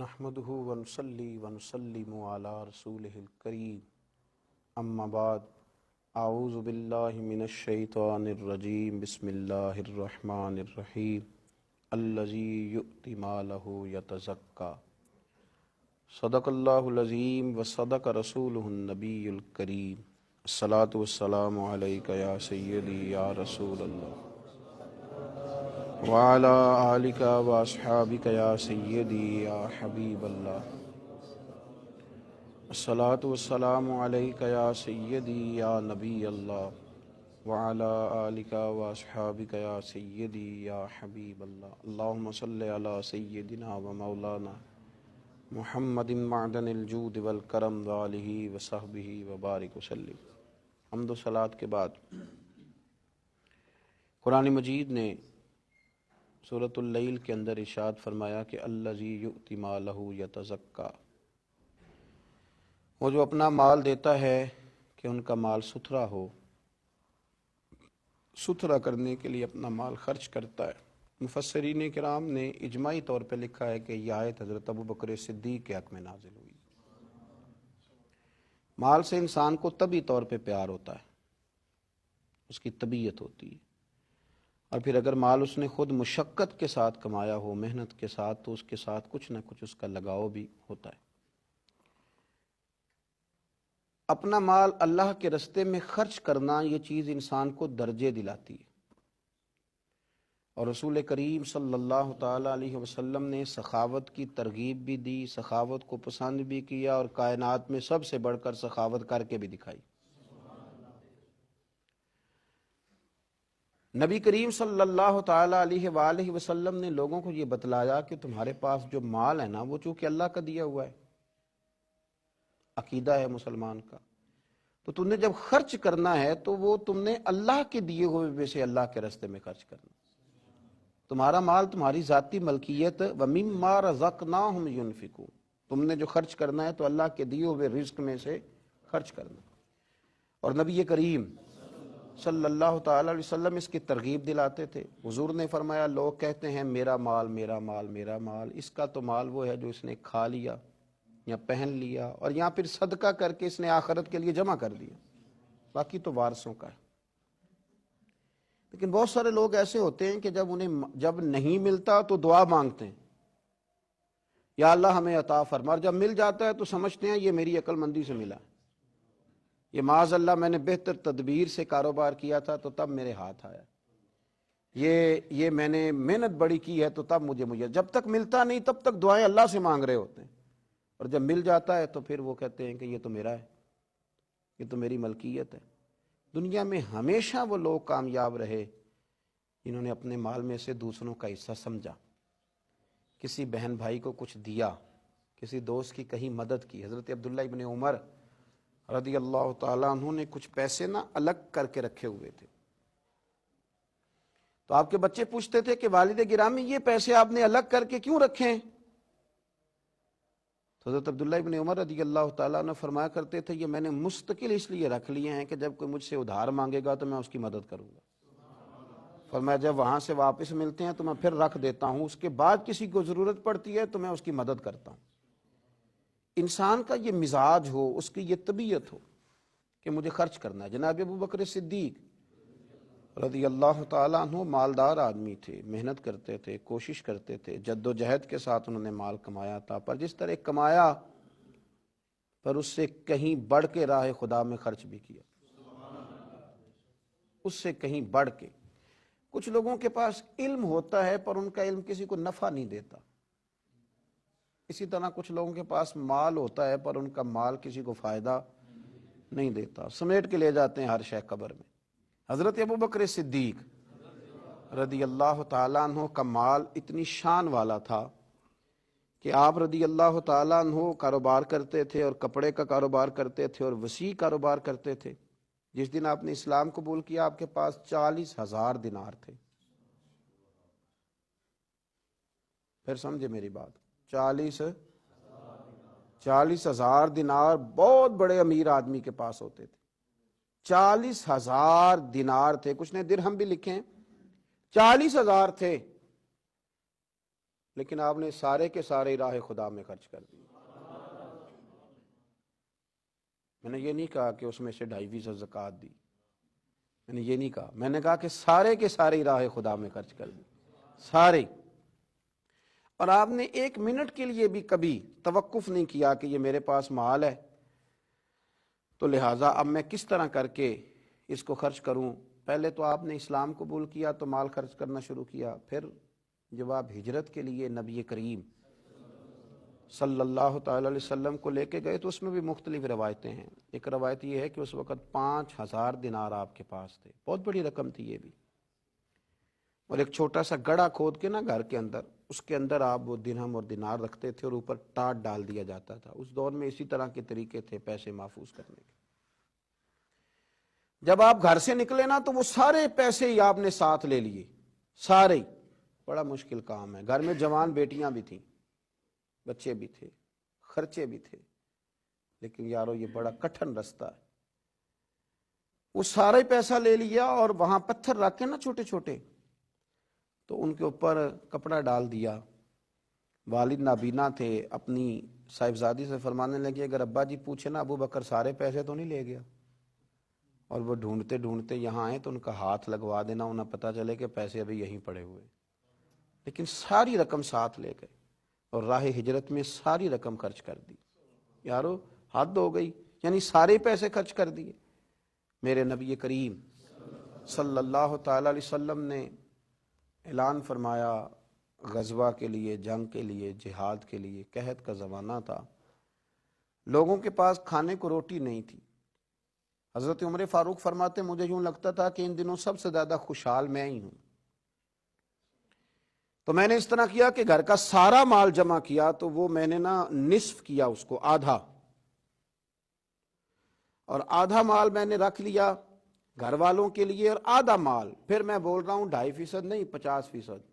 نحمده ونصلي ونسلم على رسوله الكريم اما بعد اعوذ باللہ من الشیطان الرجیم بسم اللہ الرحمن الرحیم الذی یؤتی مالہ یتزکیٰ صدق اللہ العظیم وصدق رسولہ النبی الکریم الصلاۃ والسلام علیک یا سیدی یا رسول اللہ وعلی آلک واصحابک یا سیدی یا حبیب اللہ الصلاۃ والسلام علیک یا سیدی یا نبی اللہ وعلی آلک واصحابک یا سیدی یا حبیب اللہ اللہم صلی علی سیدنا و مولانا محمد معدن الجود والکرم وآلہ وصحبہ وبارک وسلم۔ حمد و صلاۃ کے بعد قرآن مجید نے سورۃ اللیل کے اندر ارشاد فرمایا کہ الذی یؤتی مالہ یتزکیٰ، وہ جو اپنا مال دیتا ہے کہ ان کا مال ستھرا ہو، ستھرا کرنے کے لیے اپنا مال خرچ کرتا ہے۔ مفسرین کرام نے اجماعی طور پہ لکھا ہے کہ یہ آیت حضرت ابوبکر صدیق کے حق میں نازل ہوئی۔ مال سے انسان کو طبعی طور پہ پیار ہوتا ہے، اس کی طبیعت ہوتی ہے، اور پھر اگر مال اس نے خود مشقت کے ساتھ کمایا ہو، محنت کے ساتھ، تو اس کے ساتھ کچھ نہ کچھ اس کا لگاؤ بھی ہوتا ہے۔ اپنا مال اللہ کے رستے میں خرچ کرنا، یہ چیز انسان کو درجے دلاتی ہے، اور رسول کریم صلی اللہ تعالیٰ علیہ وسلم نے سخاوت کی ترغیب بھی دی، سخاوت کو پسند بھی کیا، اور کائنات میں سب سے بڑھ کر سخاوت کر کے بھی دکھائی۔ نبی کریم صلی اللہ تعالیٰ علیہ وآلہ وسلم نے لوگوں کو یہ بتلایا کہ تمہارے پاس جو مال ہے نا، وہ چونکہ اللہ کا دیا ہوا ہے، عقیدہ ہے مسلمان کا، تو تم نے جب خرچ کرنا ہے تو وہ تم نے اللہ کے دیے ہوئے میں سے اللہ کے راستے میں خرچ کرنا۔ تمہارا مال تمہاری ذاتی ملکیت، وَمِمَّا رَزَقْنَاهُمْ يُنْفِقُونَ، تم نے جو خرچ کرنا ہے تو اللہ کے دیے ہوئے رزق میں سے خرچ کرنا۔ اور نبی کریم صلی اللہ تعالیٰ علیہ وسلم اس کی ترغیب دلاتے تھے۔ حضور نے فرمایا، لوگ کہتے ہیں میرا مال میرا مال میرا مال، اس کا تو مال وہ ہے جو اس نے کھا لیا یا پہن لیا، اور یا پھر صدقہ کر کے اس نے آخرت کے لیے جمع کر دیا، باقی تو وارثوں کا ہے۔ لیکن بہت سارے لوگ ایسے ہوتے ہیں کہ جب نہیں ملتا تو دعا مانگتے ہیں، یا اللہ ہمیں عطا فرما، اور جب مل جاتا ہے تو سمجھتے ہیں یہ میری عقل مندی سے ملا، یہ معاذ اللہ میں نے بہتر تدبیر سے کاروبار کیا تھا تو تب میرے ہاتھ آیا، یہ میں نے محنت بڑی کی ہے تو تب مجھے جب تک ملتا نہیں تب تک دعائیں اللہ سے مانگ رہے ہوتے ہیں، اور جب مل جاتا ہے تو پھر وہ کہتے ہیں کہ یہ تو میرا ہے، یہ تو میری ملکیت ہے۔ دنیا میں ہمیشہ وہ لوگ کامیاب رہے جنہوں نے اپنے مال میں سے دوسروں کا حصہ سمجھا، کسی بہن بھائی کو کچھ دیا، کسی دوست کی کہیں مدد کی۔ حضرت عبداللہ ابن عمر رضی اللہ تعالیٰ عنہ نے کچھ پیسے الگ کر کے رکھے ہوئے تھے، تو آپ کے بچے پوچھتے تھے کہ والد گرامی یہ پیسے آپ نے الگ کر کے کیوں رکھے ہیں؟ تو حضرت عبداللہ ابن عمر رضی اللہ تعالیٰ عنہ فرمایا کرتے تھے، یہ میں نے مستقل اس لیے رکھ لیے ہیں کہ جب کوئی مجھ سے ادھار مانگے گا تو میں اس کی مدد کروں گا، فرمایا جب وہاں سے واپس ملتے ہیں تو میں پھر رکھ دیتا ہوں، اس کے بعد کسی کو ضرورت پڑتی ہے تو میں اس کی مدد کرتا ہوں۔ انسان کا یہ مزاج ہو، اس کی یہ طبیعت ہو کہ مجھے خرچ کرنا ہے۔ جناب ابوبکر صدیق رضی اللہ تعالیٰ عنہ مالدار آدمی تھے، محنت کرتے تھے، کوشش کرتے تھے، جد و جہد کے ساتھ انہوں نے مال کمایا تھا، پر جس طرح کمایا پر اس سے کہیں بڑھ کے راہ خدا میں خرچ بھی کیا، اس سے کہیں بڑھ کے۔ کچھ لوگوں کے پاس علم ہوتا ہے پر ان کا علم کسی کو نفع نہیں دیتا، اسی طرح کچھ لوگوں کے پاس مال ہوتا ہے پر ان کا مال کسی کو فائدہ نہیں دیتا، سمیٹ کے لے جاتے ہیں ہر شے قبر میں۔ حضرت ابوبکر صدیق رضی اللہ تعالیٰ عنہ کا مال اتنی شان والا تھا کہ آپ رضی اللہ تعالیٰ عنہ کاروبار کرتے تھے، اور کپڑے کا کاروبار کرتے تھے، اور وسیع کاروبار کرتے تھے۔ جس دن آپ نے اسلام قبول کیا آپ کے پاس 40,000 دینار تھے۔ پھر سمجھے میری بات، 40,000 دینار بہت بڑے امیر آدمی کے پاس ہوتے تھے۔ 40,000 دینار تھے، کچھ نے درہم بھی لکھے ہیں، 40,000 تھے، لیکن آپ نے سارے کے سارے راہ خدا میں خرچ کر دیے۔ میں نے یہ نہیں کہا کہ اس میں سے 2.5% زکوٰۃ دی، میں نے یہ نہیں کہا، میں نے کہا کہ سارے کے سارے راہ خدا میں خرچ کر دی، سارے۔ اور آپ نے 1 منٹ کے لیے بھی کبھی توقف نہیں کیا کہ یہ میرے پاس مال ہے تو لہٰذا اب میں کس طرح کر کے اس کو خرچ کروں۔ پہلے تو آپ نے اسلام قبول کیا تو مال خرچ کرنا شروع کیا، پھر جب آپ ہجرت کے لیے نبی کریم صلی اللہ تعالی علیہ وسلم کو لے کے گئے تو اس میں بھی مختلف روایتیں ہیں۔ ایک روایت یہ ہے کہ اس وقت 5,000 دینار آپ کے پاس تھے، بہت بڑی رقم تھی یہ بھی، اور ایک چھوٹا سا گڑھا کھود کے نا گھر کے اندر، اس کے اندر آپ وہ درہم اور دینار رکھتے تھے اور اوپر ٹاٹ ڈال دیا جاتا تھا۔ اس دور میں اسی طرح کے طریقے تھے پیسے محفوظ کرنے کے۔ جب آپ گھر سے نکلے نا تو وہ سارے پیسے ہی آپ نے ساتھ لے لیے، سارے ہی۔ بڑا مشکل کام ہے، گھر میں جوان بیٹیاں بھی تھیں، بچے بھی تھے، خرچے بھی تھے، لیکن یارو یہ بڑا کٹھن رستہ ہے۔ وہ سارا ہی پیسہ لے لیا اور وہاں پتھر رکھ کے نا چھوٹے چھوٹے، تو ان کے اوپر کپڑا ڈال دیا۔ والد نابینا تھے، اپنی صاحبزادی سے فرمانے لگے اگر ابا جی پوچھے نا ابو بکر سارے پیسے تو نہیں لے گیا؟ اور وہ ڈھونڈتے ڈھونڈتے یہاں آئے تو ان کا ہاتھ لگوا دینا، انہیں پتہ چلے کہ پیسے ابھی یہیں پڑے ہوئے، لیکن ساری رقم ساتھ لے گئے اور راہ ہجرت میں ساری رقم خرچ کر دی۔ یارو حد ہو گئی، یعنی سارے پیسے خرچ کر دیے۔ میرے نبی کریم صلی اللہ تعالی علیہ وسلم نے اعلان فرمایا، غزوہ کے لیے، جنگ کے لیے، جہاد کے لیے، قحط کا زمانہ تھا، لوگوں کے پاس کھانے کو روٹی نہیں تھی۔ حضرت عمر فاروق فرماتے مجھے یوں لگتا تھا کہ ان دنوں سب سے زیادہ خوشحال میں ہی ہوں۔ تو میں نے اس طرح کیا کہ گھر کا سارا مال جمع کیا، تو وہ میں نے نا نصف کیا، اس کو آدھا، اور آدھا مال میں نے رکھ لیا گھر والوں کے لیے، اور آدھا مال پھر میں بول رہا ہوں 2.5% نہیں 50%۔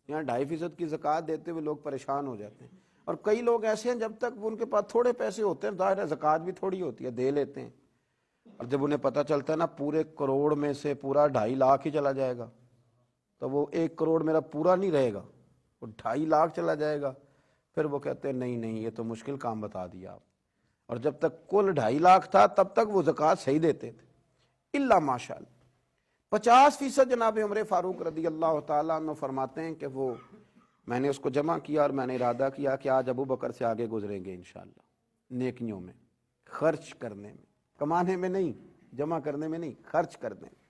یہاں 2.5% کی زکوٰۃ دیتے ہوئے لوگ پریشان ہو جاتے ہیں، اور کئی لوگ ایسے ہیں جب تک ان کے پاس تھوڑے پیسے ہوتے ہیں، ظاہر ہے زکوٰۃ بھی تھوڑی ہوتی ہے، دے لیتے ہیں، اور جب انہیں پتہ چلتا ہے نا پورے کروڑ میں سے پورا 2.5 لاکھ ہی چلا جائے گا، تو وہ 1 کروڑ میرا پورا نہیں رہے گا، وہ 2.5 لاکھ چلا جائے گا، پھر وہ کہتے ہیں نہیں نہیں یہ تو مشکل کام بتا دیا آپ۔ اور جب تک کل 2.5 لاکھ تھا تب تک وہ زکوٰۃ صحیح دیتے تھے، الا ماشاء اللہ 50% جناب عمر فاروق رضی اللہ تعالیٰ عنہ فرماتے ہیں کہ وہ میں نے اس کو جمع کیا اور میں نے ارادہ کیا کہ آج ابو بکر سے آگے گزریں گے انشاءاللہ، نیکیوں میں، خرچ کرنے میں، کمانے میں نہیں، جمع کرنے میں نہیں، خرچ کرنے میں۔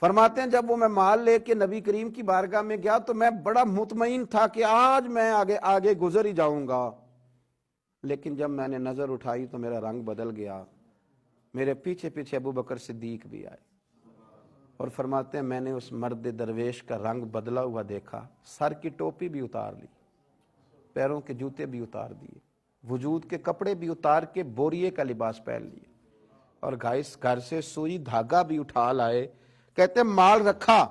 فرماتے ہیں جب وہ میں مال لے کے نبی کریم کی بارگاہ میں گیا تو میں بڑا مطمئن تھا کہ آج میں آگے گزر ہی جاؤں گا، لیکن جب میں نے نظر اٹھائی تو میرا رنگ بدل گیا، میرے پیچھے پیچھے ابو بکر صدیق بھی آئے، اور فرماتے ہیں میں نے اس مرد درویش کا رنگ بدلا ہوا دیکھا، سر کی ٹوپی بھی اتار لی، پیروں کے جوتے بھی اتار دیے، وجود کے کپڑے بھی اتار کے بوریے کا لباس پہن لیے، اور گھر سے سوئی دھاگا بھی اٹھا لائے۔ کہتے مال رکھا،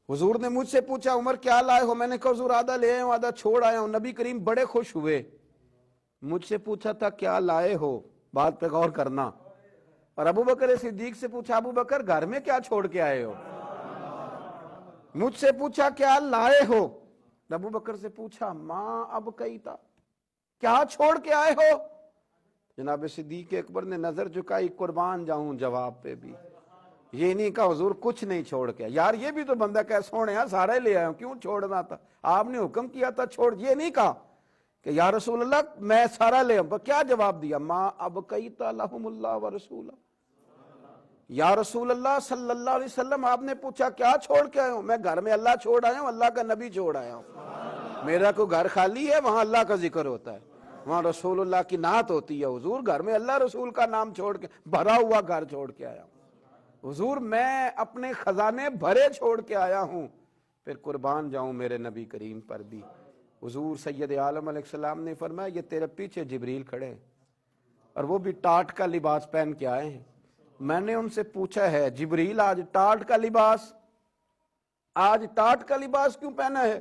حضور نے مجھ سے پوچھا عمر کیا لائے ہو؟ میں نے کہا حضور آدھا لے آیا ہوں آدھا چھوڑ آیا ہوں۔ نبی کریم بڑے خوش ہوئے، مجھ سے پوچھا تھا کیا لائے ہو، بات پہ غور کرنا، اور ابو بکر صدیق سے پوچھا ابو بکر گھر میں کیا چھوڑ کے آئے ہو؟ مجھ سے پوچھا کیا لائے ہو، ابو بکر سے پوچھا ماں اب کئی تھا، کیا چھوڑ کے آئے ہو؟ جناب صدیق اکبر نے نظر جھکائی، قربان جاؤں جواب پہ بھی، یہ نہیں کہا حضور کچھ نہیں چھوڑ کے، یار یہ بھی تو بندہ کہ سونے سارا لے آیا ہوں، کیوں چھوڑنا تھا، آپ نے حکم کیا تھا چھوڑ، یہ نہیں کہا کہ یا رسول اللہ میں سارا لے آؤں۔ کیا جواب دیا؟ ماں ابقیت لہم اللہ ورسولہ، یا رسول اللہ صلی اللہ علیہ وسلم آپ نے پوچھا کیا چھوڑ کے آئے ہوں؟ میں گھر میں اللہ چھوڑ آیا ہوں، اللہ کا نبی چھوڑ آیا ہوں، میرا کوئی گھر خالی ہے وہاں اللہ کا ذکر ہوتا ہے، وہاں رسول اللہ کی نعت ہوتی ہے، حضور گھر میں اللہ رسول کا نام چھوڑ کے بھرا ہوا گھر چھوڑ کے آیا ہوں، حضور میں اپنے خزانے بھرے چھوڑ کے آیا ہوں۔ پھر قربان جاؤں میرے نبی کریم پر بھی، حضور سید عالم علیہ السلام نے فرمایا یہ تیرے پیچھے جبریل کھڑے ہیں، اور وہ بھی ٹاٹ کا لباس پہن کے آئے ہیں۔ میں نے ان سے پوچھا ہے جبریل آج ٹاٹ کا لباس کیوں پہنا ہے؟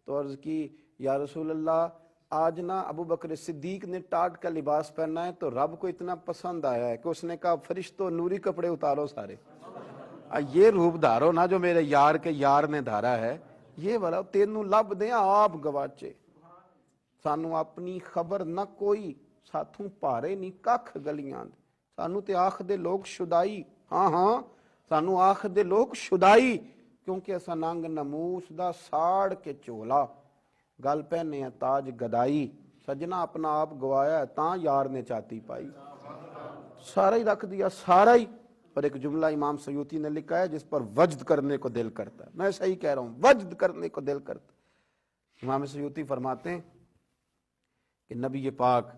تو عرض کی یا رسول اللہ آج نا ابو بکر صدیق نے ٹاٹ کا لباس پہنا ہے تو رب کو اتنا پسند آیا ہے کہ اس نے کہا فرشتوں نوری کپڑے اتارو سارے، یہ روپ دھارو نا جو میرے یار کے یار نے دھارا ہے، یہ والا تینوں لب دیا آپ گواچے سانو اپنی خبر نہ کوئی ساتھوں پارے نہیں کھ گلیاں سانو تے آخ دے لوگ شدائی ہاں سانو آخ دے لوگ شدائی کیونکہ ایسا ننگ نموس دا ساڑ کے چولا گل پہنے ہیں تاج گدائی سجنا اپنا آپ گوایا ہے تاں یار نے چاہتی پائی سارا ہی رکھ دیا سارا ہی. اور ایک جملہ امام سیوطی نے لکھا ہے جس پر وجد کرنے کو دل کرتا ہے. میں صحیح کہہ رہا ہوں وجد کرنے کو دل کرتا ہے. امام سیوطی فرماتے ہیں کہ نبی پاک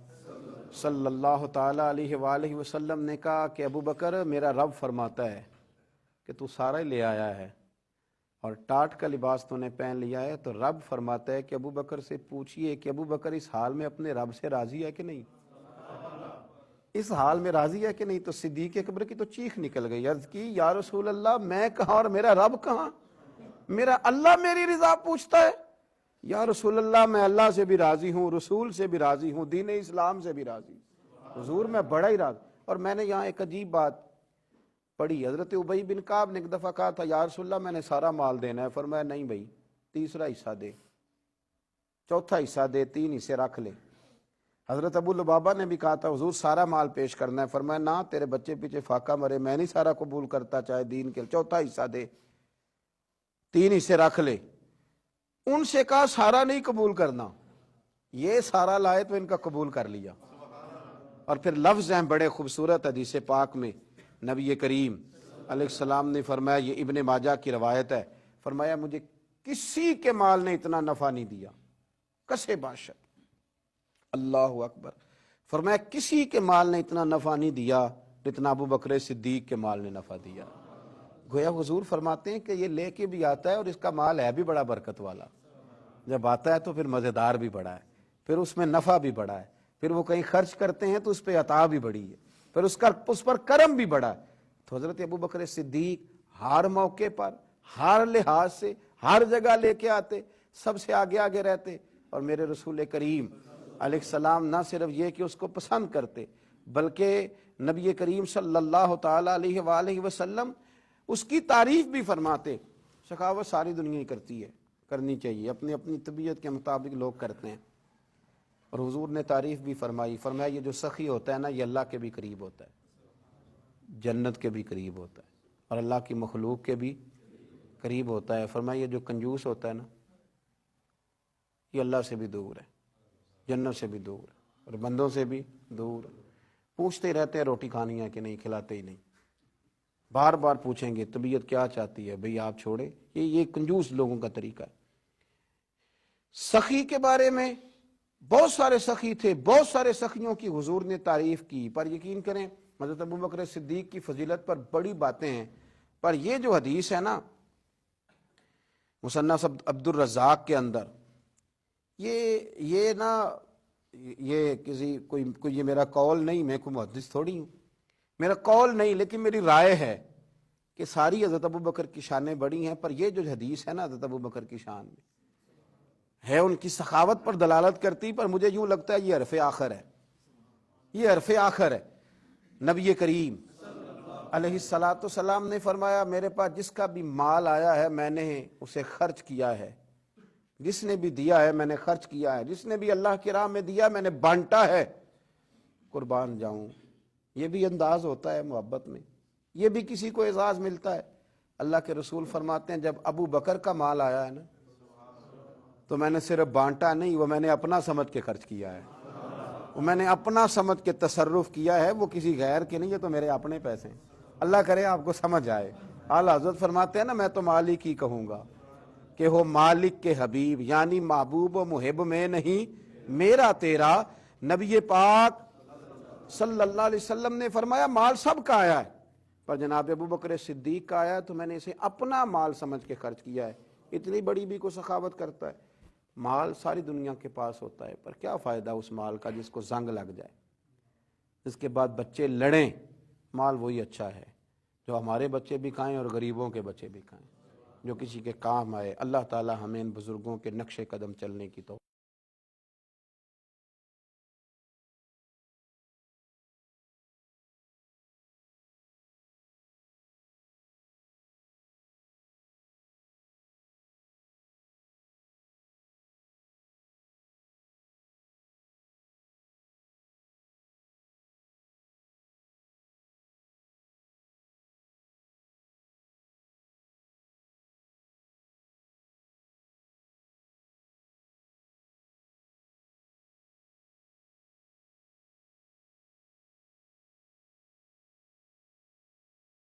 صلی اللہ تعالی علیہ وآلہ وسلم نے کہا کہ ابو بکر میرا رب فرماتا ہے کہ تو سارا ہی لے آیا ہے اور ٹاٹ کا لباس تو نے پہن لیا ہے, تو رب فرماتا ہے کہ ابو بکر سے پوچھئے کہ ابو بکر اس حال میں اپنے رب سے راضی ہے کہ نہیں, اس حال میں راضی ہے کہ نہیں. تو صدیق اکبر کی تو چیخ نکل گئی, عرض کی یا رسول اللہ میں کہاں اور میرا رب کہاں, میرا اللہ میری رضا پوچھتا ہے. یا رسول اللہ میں اللہ سے بھی راضی ہوں, رسول سے بھی راضی ہوں, دین اسلام سے بھی راضی ہوں, حضور میں بڑا ہی راضی. اور میں نے یہاں ایک عجیب بات پڑھی, حضرت ابی بن کعب نے ایک دفعہ کہا تھا یا رسول اللہ میں نے سارا مال دینا ہے. فرمایا نہیں بھائی, تیسرا حصہ دے, چوتھا حصہ دے, 3 حصے رکھ لے. حضرت ابو لبابہ نے بھی کہا تھا حضور سارا مال پیش کرنا ہے. فرمایا نہ, تیرے بچے پیچھے فاقہ مرے, میں نہیں سارا قبول کرتا چاہے دین کے, چوتھا حصہ دے, 3 حصے رکھ لے. ان سے کہا سارا نہیں قبول کرنا, یہ سارا لائے تو ان کا قبول کر لیا. اور پھر لفظ ہیں بڑے خوبصورت حدیث پاک میں, نبی کریم علیہ السلام نے فرمایا, یہ ابن ماجہ کی روایت ہے, فرمایا مجھے کسی کے مال نے اتنا نفع نہیں دیا, کسے باشد, اللہ اکبر, فرمایا کسی کے مال نے اتنا نفع نہیں دیا جتنا ابو بکر صدیق کے مال نے نفع دیا. گویا حضور فرماتے ہیں کہ یہ لے کے بھی آتا ہے اور اس کا مال ہے بھی بڑا برکت والا, جب آتا ہے تو پھر مزیدار بھی بڑا ہے, پھر اس میں نفع بھی بڑا ہے, پھر وہ کہیں خرچ کرتے ہیں تو اس پہ عطا بھی بڑی ہے, پھر اس پر کرم بھی بڑا ہے. تو حضرت ابو بکر صدیق ہر موقع پر ہر لحاظ سے ہر جگہ لے کے آتے, سب سے آگے آگے رہتے. اور میرے رسول کریم علیہ السلام نہ صرف یہ کہ اس کو پسند کرتے بلکہ نبی کریم صلی اللہ تعالی علیہ وآلہ وسلم اس کی تعریف بھی فرماتے. سخاوت ساری دنیا ہی کرتی ہے, کرنی چاہیے, اپنی اپنی طبیعت کے مطابق لوگ کرتے ہیں. اور حضور نے تعریف بھی فرمائی, فرمایا یہ جو سخی ہوتا ہے نا یہ اللہ کے بھی قریب ہوتا ہے, جنت کے بھی قریب ہوتا ہے, اور اللہ کی مخلوق کے بھی قریب ہوتا ہے. فرمایا یہ جو کنجوس ہوتا ہے نا یہ اللہ سے بھی دور ہے, جنت سے بھی دور ہے, اور بندوں سے بھی دور. پوچھتے رہتے ہیں روٹی کھانی ہے کہ نہیں, کھلاتے ہی نہیں, بار بار پوچھیں گے طبیعت کیا چاہتی ہے, بھئی آپ چھوڑے. یہ کنجوس لوگوں کا طریقہ ہے. سخی کے بارے میں بہت سارے سخی تھے, بہت سارے سخیوں کی حضور نے تعریف کی, پر یقین کریں حضرت ابو بکر صدیق کی فضیلت پر بڑی باتیں ہیں. پر یہ جو حدیث ہے نا مصنف عبد الرزاق کے اندر, یہ نا یہ کسی کوئی یہ میرا قول نہیں, میں کوئی محدث تھوڑی ہوں, میرا قول نہیں, لیکن میری رائے ہے کہ ساری حضرت ابو بکر کی شانیں بڑی ہیں, پر یہ جو حدیث ہے نا حضرت ابو بکر کی شان میں ہے, ان کی سخاوت پر دلالت کرتی, پر مجھے یوں لگتا ہے یہ حرف آخر ہے, یہ حرف آخر ہے. نبی کریم علیہ السلام نے فرمایا میرے پاس جس کا بھی مال آیا ہے میں نے اسے خرچ کیا ہے, جس نے بھی دیا ہے میں نے خرچ کیا ہے, جس نے بھی اللہ کی راہ میں دیا میں نے بانٹا ہے, قربان جاؤں. یہ بھی انداز ہوتا ہے محبت میں, یہ بھی کسی کو اعزاز ملتا ہے. اللہ کے رسول فرماتے ہیں جب ابو بکر کا مال آیا ہے نا تو میں نے صرف بانٹا نہیں, وہ میں نے اپنا سمجھ کے خرچ کیا ہے, وہ میں نے اپنا سمجھ کے تصرف کیا ہے, وہ کسی غیر کے نہیں, یہ تو میرے اپنے پیسے ہیں. اللہ کرے آپ کو سمجھ آئے. اعلیٰ حضرت فرماتے ہیں نا میں تو مالک ہی کہوں گا کہ ہو مالک کے حبیب, یعنی محبوب و محب میں نہیں میرا تیرا. نبی پاک صلی اللہ علیہ وسلم نے فرمایا مال سب کا آیا ہے, پر جناب ابو بکر صدیق کا آیا ہے تو میں نے اسے اپنا مال سمجھ کے خرچ کیا ہے. اتنی بڑی بھی کوئی سخاوت کرتا ہے. مال ساری دنیا کے پاس ہوتا ہے, پر کیا فائدہ اس مال کا جس کو زنگ لگ جائے, اس کے بعد بچے لڑیں. مال وہی اچھا ہے جو ہمارے بچے بھی کھائیں اور غریبوں کے بچے بھی کھائیں, جو کسی کے کام آئے. اللہ تعالی ہمیں ان بزرگوں کے نقش قدم چلنے کی توفیق